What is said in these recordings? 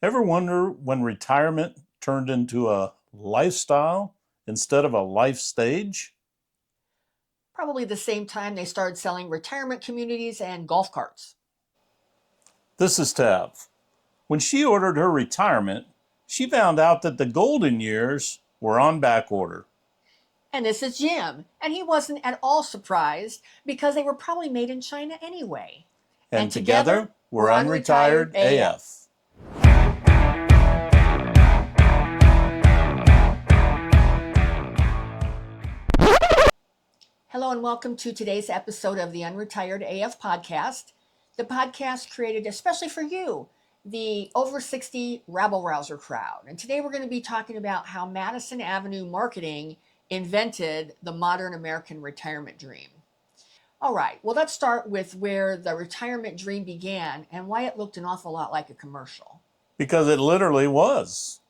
Ever wonder when retirement turned into a lifestyle instead of a life stage? Probably the same time they started selling retirement communities and golf carts. This is Tav. When she ordered her retirement, she found out that the golden years were on back order. And this is Jim, and he wasn't at all surprised because they were probably made in China anyway. And And together, together, we're we're Unretired unretired AF. AF. Hello, and welcome to today's episode of the Unretired AF podcast, the podcast created especially for you, the over 60 rabble rouser crowd. And today we're going to be talking about how Madison Avenue marketing invented the modern American retirement dream. All right, well, let's start with where the retirement dream began and why it looked an awful lot like a commercial. Because it literally was.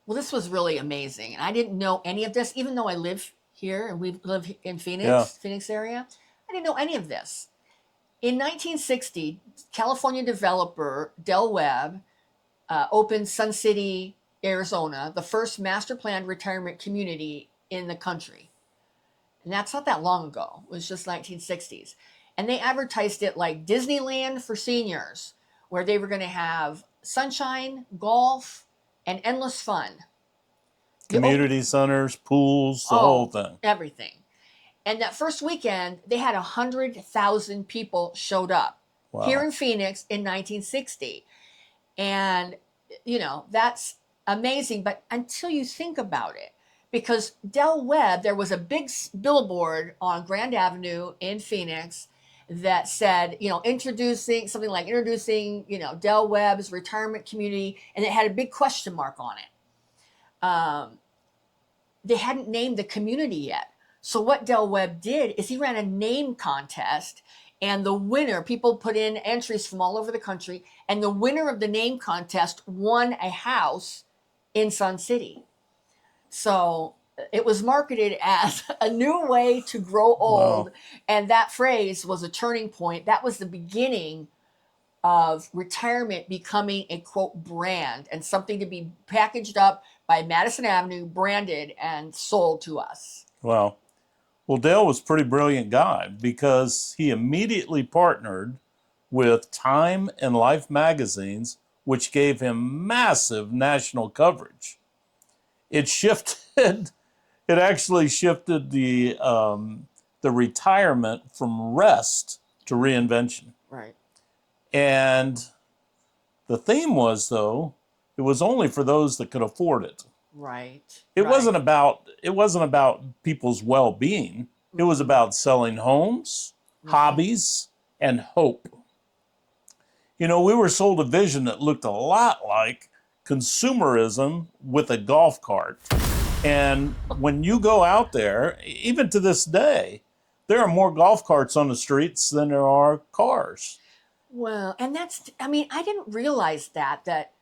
Well, this was really amazing. And I didn't know any of this, even though I live here and we live in Yeah. Phoenix area. I didn't know any of this. In 1960, California developer Del Webb opened Sun City, Arizona, the first master planned retirement community in the country. And that's not that long ago. It was just 1960s. And they advertised it like Disneyland for seniors, where they were going to have sunshine, golf, and endless fun. Community centers, pools, the whole Oh, thing. everything. And that first weekend, they had 100,000 people showed up here Wow. in Phoenix in 1960. And, that's amazing. But until you think about it, because Del Webb, there was a big billboard on Grand Avenue in Phoenix that said, introducing, Del Webb's retirement community, and it had a big question mark on it. They hadn't named the community yet. So what Del Webb did is he ran a name contest, and the winner, people put in entries from all over the country, and the winner of the name contest won a house in Sun City. So it was marketed as a new way to grow old, Wow. and that phrase was a turning point. That was the beginning of retirement becoming a quote brand and something to be packaged up by Madison Avenue, branded and sold to us. Wow. Well, Dale was a pretty brilliant guy because he immediately partnered with Time and Life magazines, which gave him massive national coverage. It shifted, it actually shifted the retirement from rest to reinvention. Right. And the theme was, though, it was only for those that could afford it. Right. It Right. wasn't about people's well-being. It was about selling homes, hobbies, and hope. We were sold a vision that looked a lot like consumerism with a golf cart. And when you go out there, even to this day, there are more golf carts on the streets than there are cars. Well, and I didn't realize that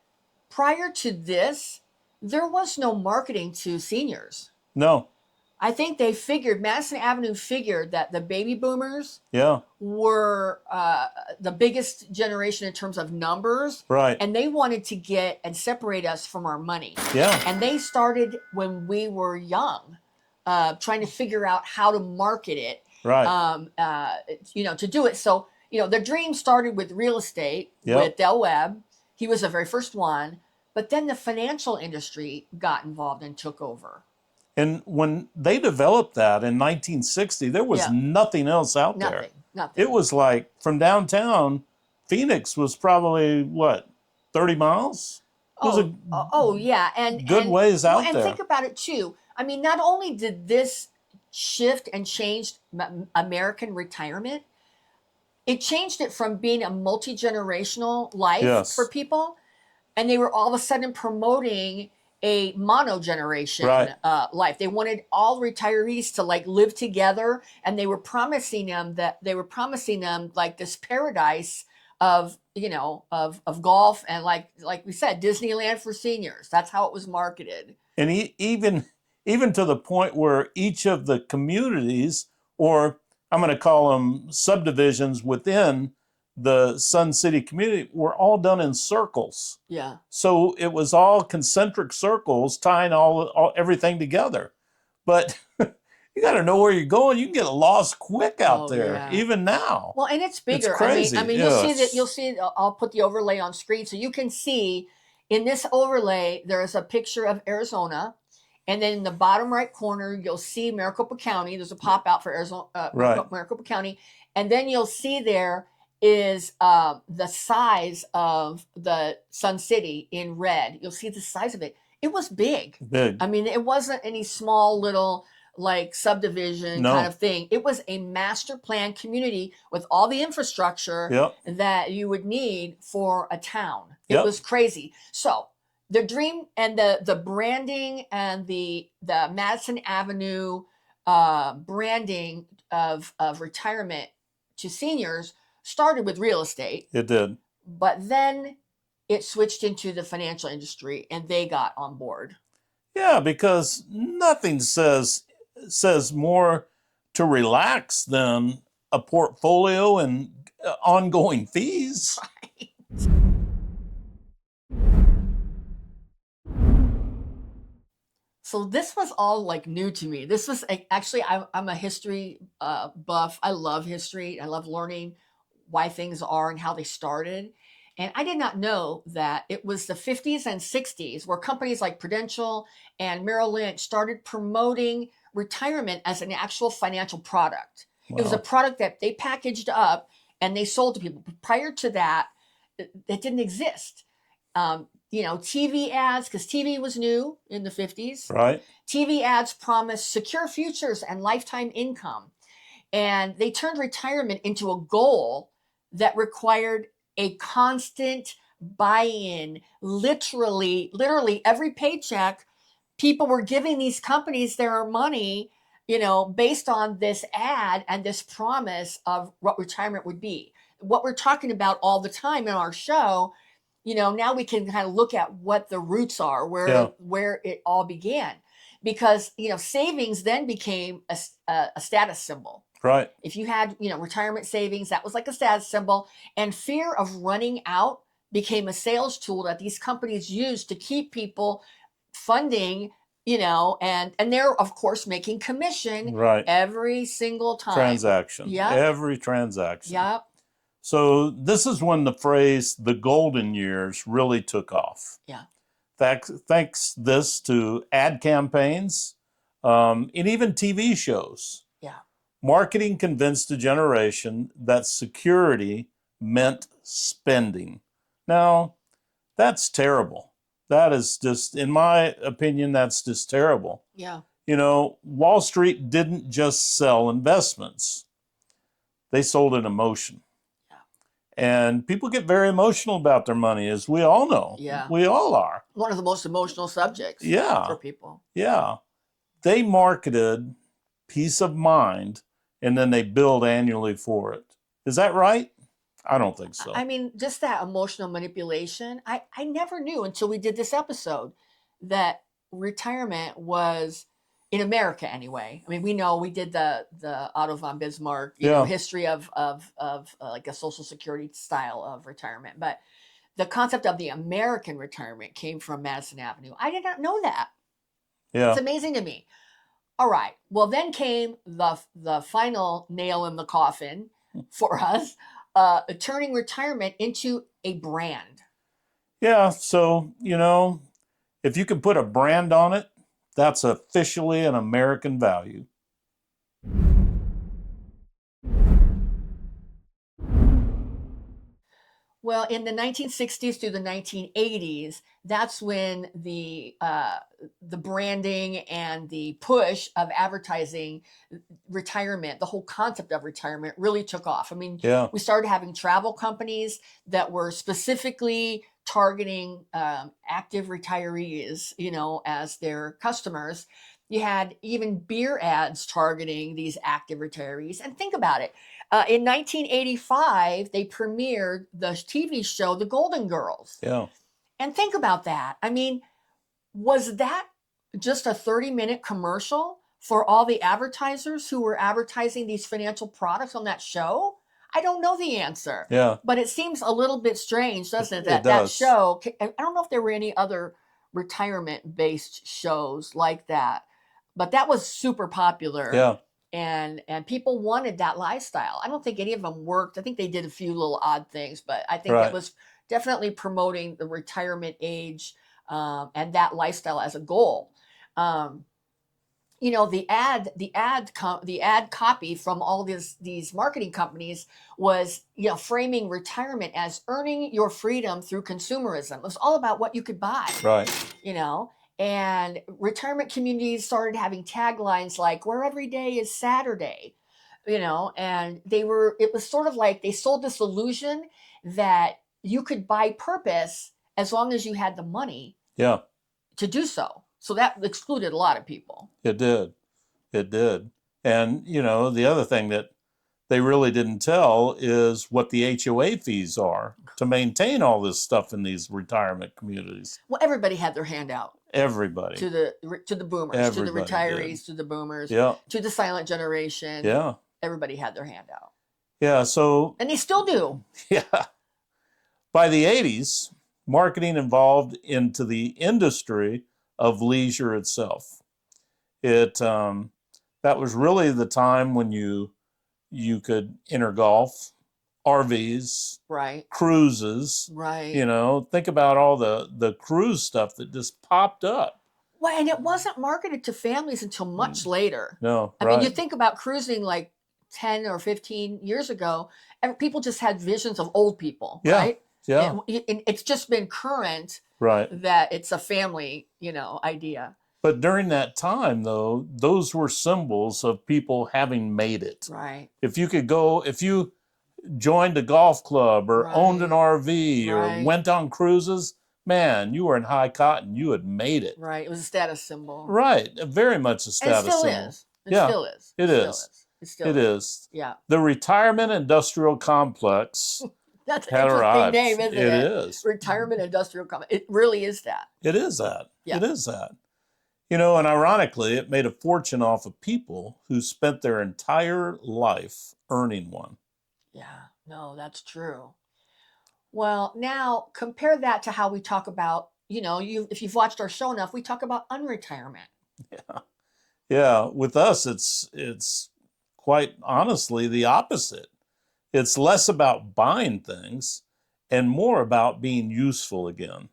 prior to this, there was no marketing to seniors. No. I think Madison Avenue figured that the baby boomers Yeah. were the biggest generation in terms of numbers, Right. and they wanted to get and separate us from our money. Yeah. And they started when we were young, trying to figure out how to market it, Right. to do it. So, the dream started with real estate with Del Webb. He was the very first one, but then the financial industry got involved and took over. And when they developed that in 1960, there was nothing else out there. Nothing. It was like from downtown, Phoenix was probably what, 30 miles? It was Yeah, and good ways out and there. think about it too. I mean, not only did this shift and changed American retirement, it changed it from being a multi-generational life for people, and they were all of a sudden promoting a mono-generation life. They wanted all retirees to live together, and they were promising them like this paradise of golf and like we said, Disneyland for seniors. That's how it was marketed. And even to the point where each of the communities, or I'm going to call them subdivisions within the Sun City community, were all done in circles. Yeah. So it was all concentric circles tying everything together. But you got to know where you're going. You can get lost quick out there, yeah. even now. Well, and it's bigger. It's crazy. I mean, you'll see that. You'll see. I'll put the overlay on screen so you can see. In this overlay, there is a picture of Arizona, and then in the bottom right corner, you'll see Maricopa County. There's a pop out for Arizona, Maricopa County, and then you'll see there is the size of the Sun City in red. You'll see the size of it. It was big. Big. I mean, it wasn't any small little like subdivision kind of thing. It was a master plan community with all the infrastructure that you would need for a town. It was crazy. So the dream and the branding and the Madison Avenue branding of retirement to seniors started with real estate. It did. But then it switched into the financial industry and they got on board. Yeah, because nothing says more to relax than a portfolio and ongoing fees. Right. So this was all like new to me. This was actually, I'm a history buff. I love history. I love learning why things are and how they started. And I did not know that it was the 50s and 60s where companies like Prudential and Merrill Lynch started promoting retirement as an actual financial product. Wow. It was a product that they packaged up and they sold to people. But prior to that, it didn't exist. TV ads, because TV was new in the 50s. Right. TV ads promised secure futures and lifetime income. And they turned retirement into a goal that required a constant buy-in. Literally every paycheck, people were giving these companies their money, based on this ad and this promise of what retirement would be. What we're talking about all the time in our show, now we can kind of look at what the roots are, where it all began. Because, savings then became a status symbol. Right. If you had, retirement savings, that was like a status symbol. And fear of running out became a sales tool that these companies used to keep people funding, and they're, of course, making commission every single time. Transaction. Yeah. Every transaction. Yep. So this is when the phrase "the golden years" really took off. Yeah. Thanks this to ad campaigns, and even TV shows. Yeah. Marketing convinced a generation that security meant spending. Now, that's terrible. That is just, in my opinion, that's just terrible. Yeah. Wall Street didn't just sell investments. They sold an emotion. And people get very emotional about their money, as we all know. Yeah. We all are. One of the most emotional subjects for people. Yeah. They marketed peace of mind, and then they billed annually for it. Is that right? I don't think so. I mean, just that emotional manipulation. I never knew until we did this episode that retirement was, in America anyway. I mean, we did the Otto von Bismarck history of like a Social Security style of retirement, but the concept of the American retirement came from Madison Avenue. I did not know that. Yeah, it's amazing to me. All right. Well, then came the final nail in the coffin for us, turning retirement into a brand. Yeah. So if you can put a brand on it, that's officially an American value. Well, in the 1960s through the 1980s, that's when the branding and the push of advertising retirement, the whole concept of retirement, really took off. I mean, we started having travel companies that were specifically targeting active retirees, as their customers. You had even beer ads targeting these active retirees. And think about it. In 1985, they premiered the TV show, The Golden Girls. Yeah. And think about that. I mean, was that just a 30-minute commercial for all the advertisers who were advertising these financial products on that show? I don't know the answer. Yeah. But it seems a little bit strange, doesn't it? That It does. that show, I don't know if there were any other retirement-based shows like that, but that was super popular. Yeah. And people wanted that lifestyle. I don't think any of them worked. I think they did a few little odd things, but I think it was definitely promoting the retirement age and that lifestyle as a goal. You know, the ad copy from all these marketing companies was, you know, framing retirement as earning your freedom through consumerism. It was all about what you could buy. Right. You know, and retirement communities started having taglines like "Where every day is Saturday," you know, and it was sort of like they sold this illusion that you could buy purpose as long as you had the money to do so. So that excluded a lot of people. It did. It did. And, you know, the other thing that they really didn't tell is what the HOA fees are to maintain all this stuff in these retirement communities. Well, everybody had their hand out. Everybody. To the boomers, Everybody to the retirees, did. to the boomers, Yeah. to the silent generation. Yeah. Everybody had their hand out. Yeah. So. And they still do. Yeah. By the 80s, marketing evolved into the industry of leisure itself. That was really the time when you could enter golf, RVs, right, cruises, right. You know, think about all the cruise stuff that just popped up. Well, and it wasn't marketed to families until much later. No, I mean, you think about cruising like 10 or 15 years ago, and people just had visions of old people, right? Yeah. And it's just been current, right, that it's a family, you know, idea. But during that time, though, those were symbols of people having made it. Right. If you joined a golf club or owned an RV or went on cruises, man, you were in high cotton. You had made it. Right. It was a status symbol. Right. Very much a status symbol. And it still is. It still is. It is. It still is. Yeah. The retirement industrial complex That's an interesting name, isn't it? It is. Retirement industrial complex. It really is that. It is that. Yeah. It is that. You know, and ironically, it made a fortune off of people who spent their entire life earning one. Yeah, no, that's true. Well, now compare that to how we talk about, you know, if you've watched our show enough, we talk about unretirement. Yeah. Yeah, with us it's quite honestly the opposite. It's less about buying things and more about being useful again.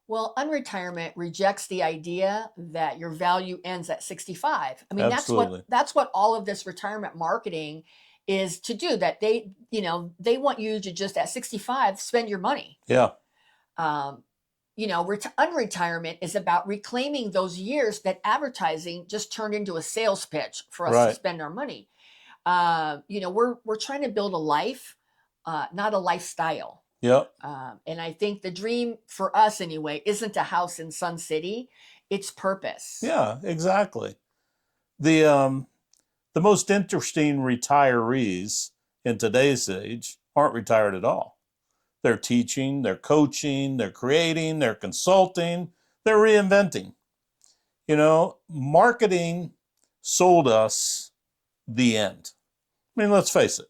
Well, unretirement rejects the idea that your value ends at 65. I mean, Absolutely. that's what all of this retirement marketing is to do, that they want you to just at 65 spend your money. Yeah. You know, unretirement is about reclaiming those years that advertising just turned into a sales pitch for us to spend our money. You know, we're trying to build a life, not a lifestyle. Yep. And I think the dream for us anyway isn't a house in Sun City, it's purpose. Yeah, exactly. The most interesting retirees in today's age aren't retired at all. They're teaching, they're coaching, they're creating, they're consulting, they're reinventing. You know, marketing sold us the end. I mean, let's face it.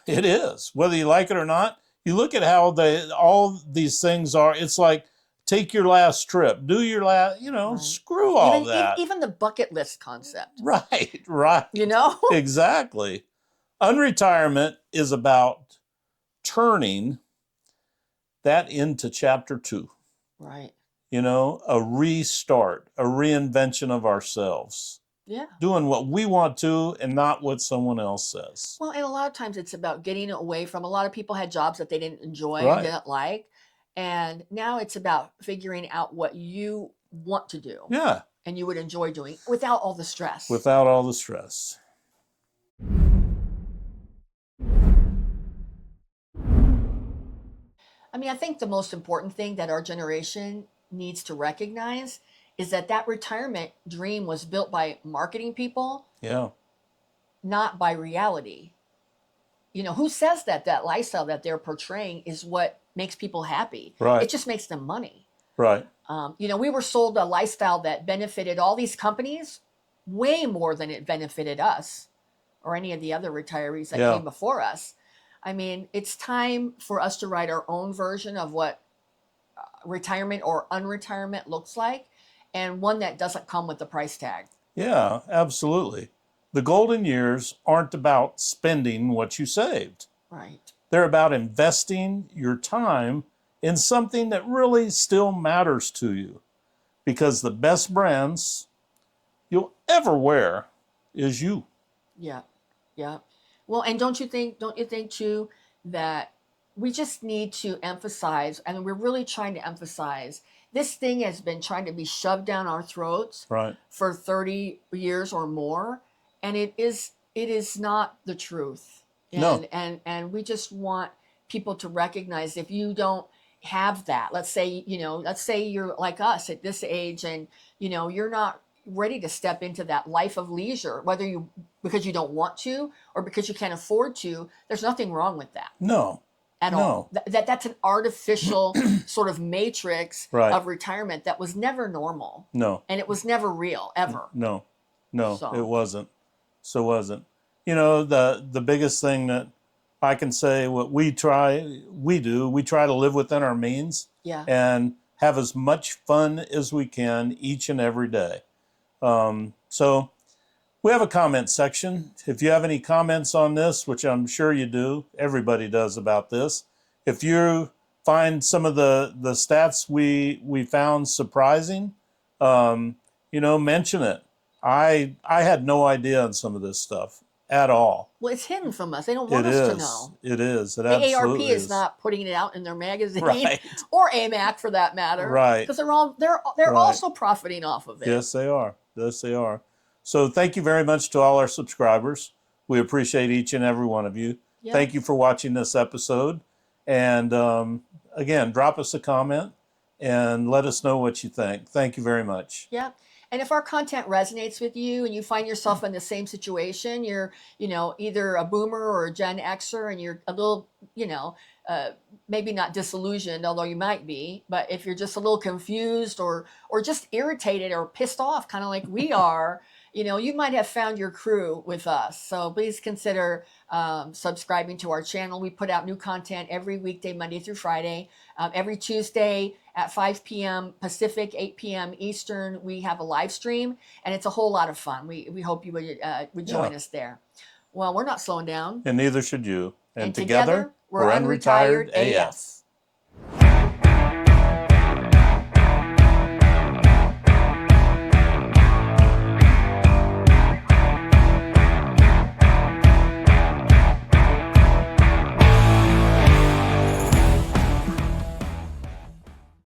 It is, whether you like it or not. You look at how all these things are. It's like, take your last trip, do your last, you know, screw all that. Even the bucket list concept. Right. You know? Exactly. Unretirement is about turning that into chapter 2. Right. You know, a restart, a reinvention of ourselves. Yeah. Doing what we want to and not what someone else says. Well, and a lot of times it's about getting away from, a lot of people had jobs that they didn't enjoy, didn't like. And now it's about figuring out what you want to do. Yeah. And you would enjoy doing without all the stress. Without all the stress. I mean, I think the most important thing that our generation needs to recognize is that retirement dream was built by marketing people, Yeah. not by reality. who says that that lifestyle that they're portraying is what makes people happy? Right. It just makes them money. Right. We were sold a lifestyle that benefited all these companies way more than it benefited us or any of the other retirees that came before us. I mean, it's time for us to write our own version of what retirement or unretirement looks like, and one that doesn't come with the price tag. Yeah, absolutely. The golden years aren't about spending what you saved. Right. They're about investing your time in something that really still matters to you. Because the best brands you'll ever wear is you. Yeah. Yeah. Well, and don't you think too that we just need to emphasize, and we're really trying to emphasize, this thing has been trying to be shoved down our throats for 30 years or more, and it is not the truth. And we just want people to recognize, if you don't have that, let's say you're like us at this age, and you're not ready to step into that life of leisure, whether because you don't want to or because you can't afford to, there's nothing wrong with that. No. At all. That's an artificial sort of matrix of retirement that was never normal. No. And it was never real, ever. No. It wasn't. So wasn't. The biggest thing that I can say, what we try to live within our means and have as much fun as we can each and every day. So we have a comment section. If you have any comments on this, which I'm sure you do, everybody does about this. If you find some of the stats we found surprising, mention it. I had no idea on some is stuff at all. Well, it's hidden from us. They don't want us to know. It is. It the absolutely AARP is not putting it out in their magazine, or AMAC for that matter, because they're also profiting off of it. Yes, they are. So thank you very much to all our subscribers. We appreciate each and every one of you. Yeah. Thank you for watching this episode. And again, drop us a comment and let us know what you think. Thank you very much. Yeah. And if our content resonates with you and you find yourself in the same situation, you're, either a boomer or a Gen Xer, and you're a little, maybe not disillusioned, although you might be, but if you're just a little confused or just irritated or pissed off, kind of like we are, you might have found your crew with us. So please consider subscribing to our channel. We put out new content every weekday, Monday through Friday. Every Tuesday at 5 p.m. Pacific, 8 p.m. Eastern, we have a live stream, and it's a whole lot of fun. We hope you would join us there. Well, we're not slowing down. And neither should you. And together, we're Unretired AF.